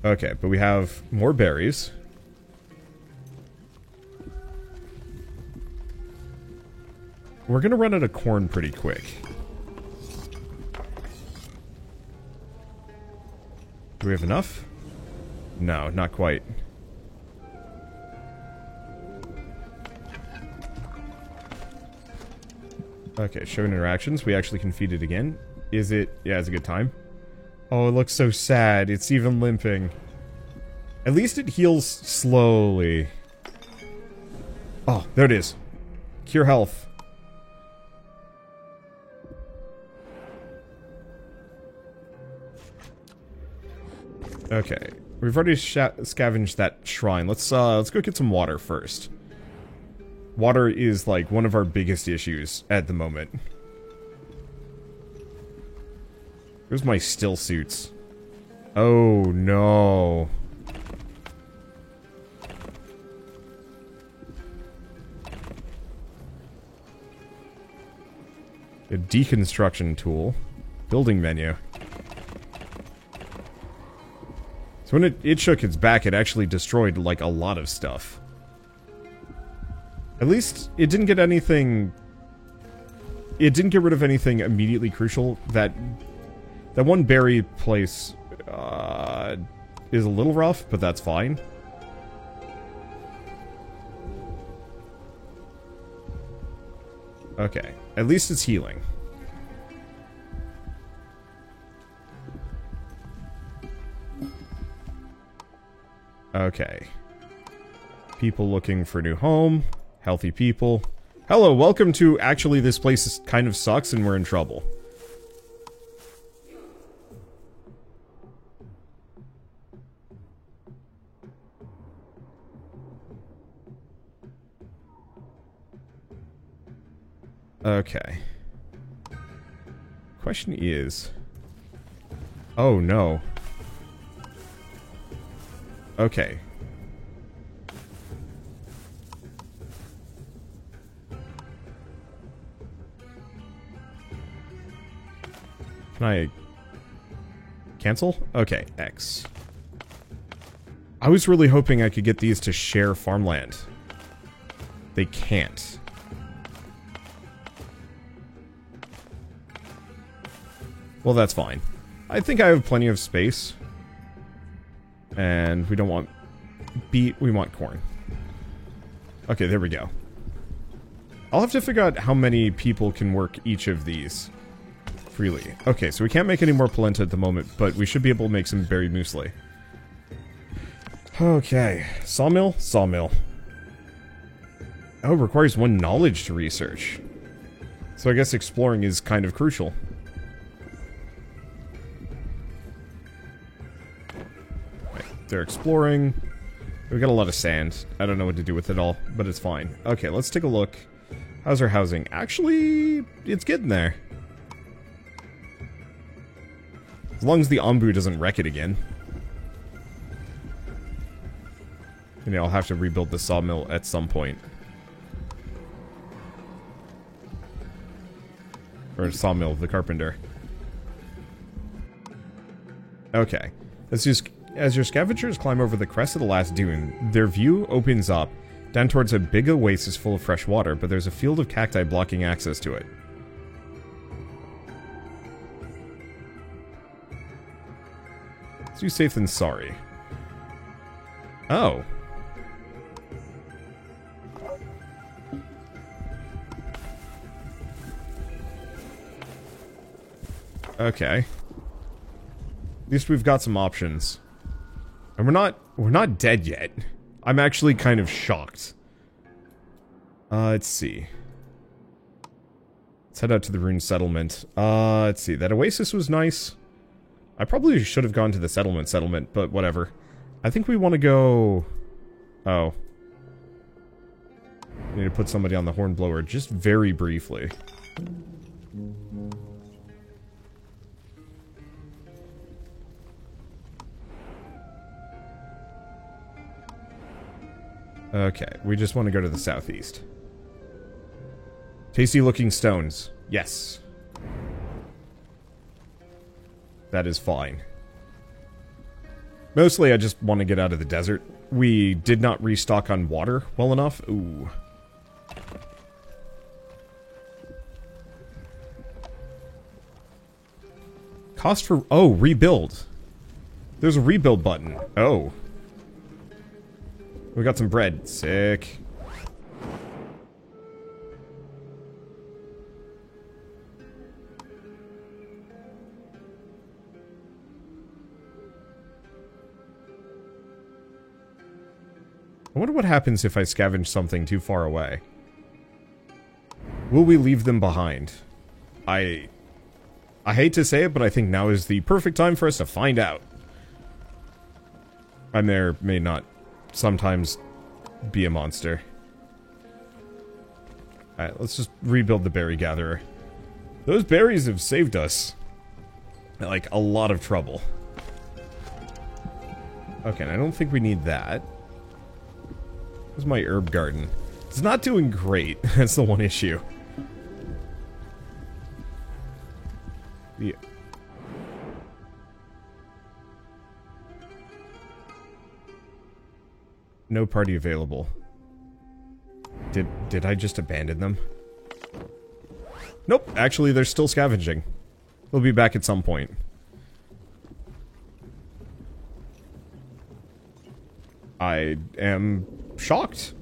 Okay, but we have more berries. We're gonna run out of corn pretty quick. Do we have enough? No, not quite. Okay, show interactions. We actually can feed it again. Is it... Yeah, it's a good time. Oh, it looks so sad. It's even limping. At least it heals slowly. Oh, there it is. Cure health. Okay. We've already scavenged that shrine. Let's go get some water first. Water is, like, one of our biggest issues at the moment. Where's my still suits? Oh, no. A deconstruction tool. Building menu. So when it shook its back, it actually destroyed, like, a lot of stuff. At least, it didn't get anything... It didn't get rid of anything immediately crucial. That one berry place, is a little rough, but that's fine. Okay. At least it's healing. Okay. People looking for a new home. Healthy people. Hello, welcome to actually this place kind of sucks and we're in trouble. Okay. Question is... Oh, no. Okay. Can I... cancel? Okay, X. I was really hoping I could get these to share farmland. They can't. Well, that's fine. I think I have plenty of space. And we don't want beet, we want corn. Okay, there we go. I'll have to figure out how many people can work each of these freely. Okay, so we can't make any more polenta at the moment, but we should be able to make some berry muesli. Okay, sawmill, sawmill. Oh, requires 1 knowledge to research. So I guess exploring is kind of crucial. They're exploring. We got a lot of sand. I don't know what to do with it all, but it's fine. Okay, let's take a look. How's our housing? Actually, it's getting there. As long as the Ombu doesn't wreck it again. And I'll have to rebuild the sawmill at some point. Or sawmill, the carpenter. Okay. Let's just... As your scavengers climb over the crest of the last dune, their view opens up, down towards a big oasis full of fresh water, but there's a field of cacti blocking access to it. Let's do safe than sorry. Oh. Okay. At least we've got some options. And we're not dead yet. I'm actually kind of shocked. Let's see. Let's head out to the Rune settlement. Let's see. That oasis was nice. I probably should have gone to the settlement, but whatever. I think we want to go... Oh. We need to put somebody on the hornblower just very briefly. Okay, we just want to go to the southeast. Tasty looking stones. Yes. That is fine. Mostly I just want to get out of the desert. We did not restock on water well enough. Ooh. Cost for... Oh, rebuild. There's a rebuild button. Oh. We got some bread. Sick. I wonder what happens if I scavenge something too far away. Will we leave them behind? I hate to say it, but I think now is the perfect time for us to find out. I may or may not sometimes be a monster. Alright, let's just rebuild the berry gatherer. Those berries have saved us, like, a lot of trouble. Okay, and I don't think we need that. Where's my herb garden? It's not doing great. That's the one issue. Yeah. No party available. Did I just abandon them? Nope, actually they're still scavenging. They'll be back at some point. I am shocked.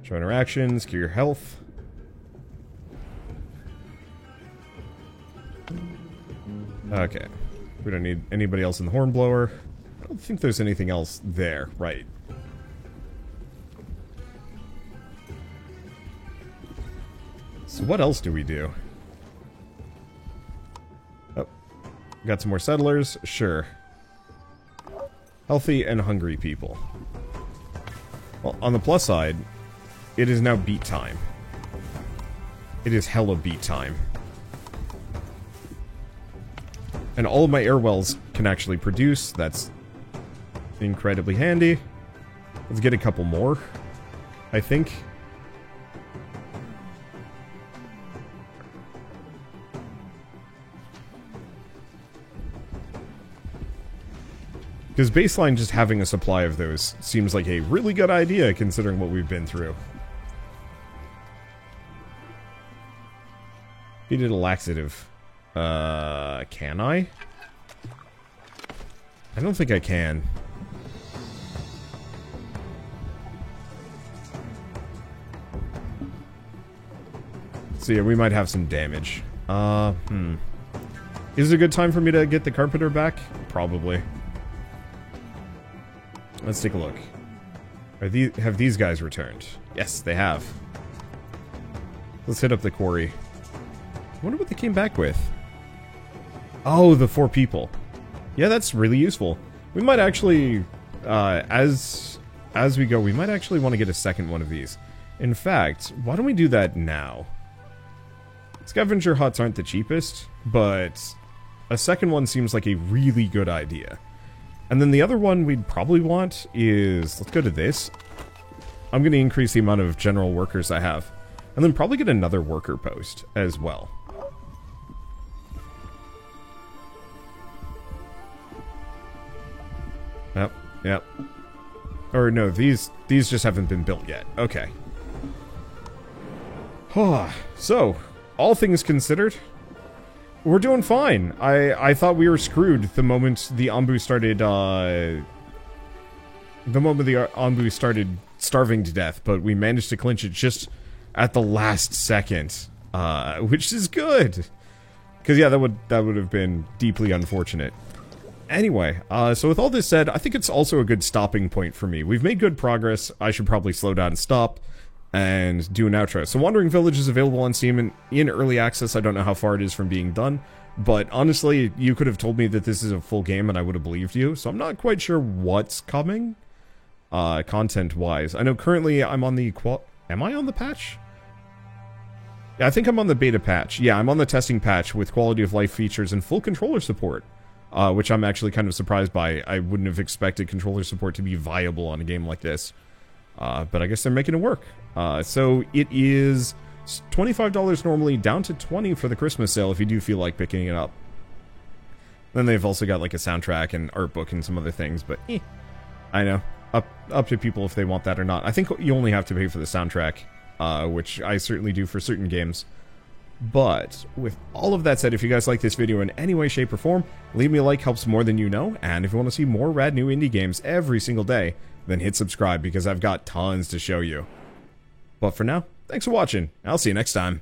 Show interactions, cure your health. Okay. We don't need anybody else in the hornblower. I don't think there's anything else there, right? So what else do we do? Oh. Got some more settlers? Sure. Healthy and hungry people. Well, on the plus side, it is now beat time. It is hella beat time. And all of my air wells can actually produce. That's incredibly handy. Let's get a couple more, I think. Because baseline just having a supply of those seems like a really good idea considering what we've been through. He did a laxative. Can I? I don't think I can. So yeah, we might have some damage. Is it a good time for me to get the carpenter back? Probably. Let's take a look. Have these guys returned? Yes, they have. Let's hit up the quarry. I wonder what they came back with. Oh, the 4 people. Yeah, that's really useful. We might actually, as we go, we might actually want to get a second one of these. In fact, why don't we do that now? Scavenger huts aren't the cheapest, but a second one seems like a really good idea. And then the other one we'd probably want is, let's go to this. I'm going to increase the amount of general workers I have. And then probably get another worker post as well. Yep. Or no, these just haven't been built yet. Okay. So, all things considered, we're doing fine. I thought we were screwed the moment the Anbu started, starving to death, but we managed to clinch it just at the last second, which is good. Because yeah, that would have been deeply unfortunate. Anyway, so with all this said, I think it's also a good stopping point for me. We've made good progress. I should probably slow down and stop and do an outro. So Wandering Village is available on Steam and in early access. I don't know how far it is from being done, but honestly, you could have told me that this is a full game and I would have believed you. So I'm not quite sure what's coming, content-wise. I know currently I'm on the am I on the patch? Yeah, I think I'm on the beta patch. Yeah, I'm on the testing patch with quality of life features and full controller support. Which I'm actually kind of surprised by. I wouldn't have expected controller support to be viable on a game like this. But I guess they're making it work. So it is $25 normally, down to $20 for the Christmas sale if you do feel like picking it up. Then they've also got like a soundtrack and art book and some other things, but I know. Up to people if they want that or not. I think you only have to pay for the soundtrack, which I certainly do for certain games. But with all of that said, if you guys like this video in any way, shape, or form, leave me a like, helps more than you know, and if you want to see more rad new indie games every single day, then hit subscribe because I've got tons to show you. But for now, thanks for watching. I'll see you next time.